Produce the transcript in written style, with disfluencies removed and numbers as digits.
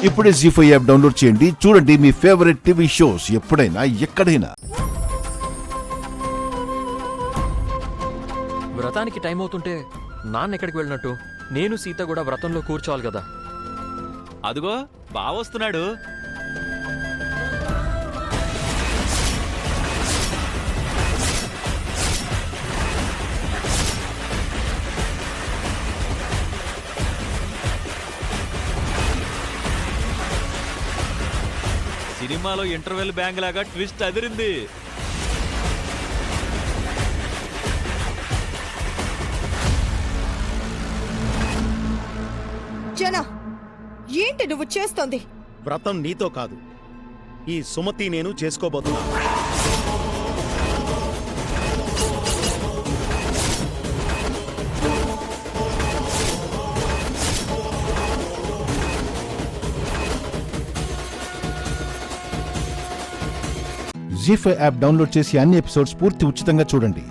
ఇప్పుడే జీ5 app download చేయండి. చూడండి మీ ఫేవరెట్ టీవీ షోస్ ఎప్పుడైనా ఎక్కడైనా. వ్రతానికి టైం అవుతుంటే నాన్న ఎక్కడికి వెళ్ళినట్టు? నేను సీత కూడా వ్రతంలో కూర్చోవాలి కదా. అదుగో బావొస్తున్నాడు. సినిమాలో ఇంటర్వెల్ బ్యాంగ్ లాగా ట్విస్ట్ అదిరింది. జన, ఏంటి నువ్వు చేస్తోంది? వ్రతం నీతో కాదు, ఈ సుమతి నేను చేసుకోబోతున్నా. జీ5 యాప్ డౌన్లోడ్ చేసి అన్ని ఎపిసోడ్స్ పూర్తి ఉచితంగా చూడండి.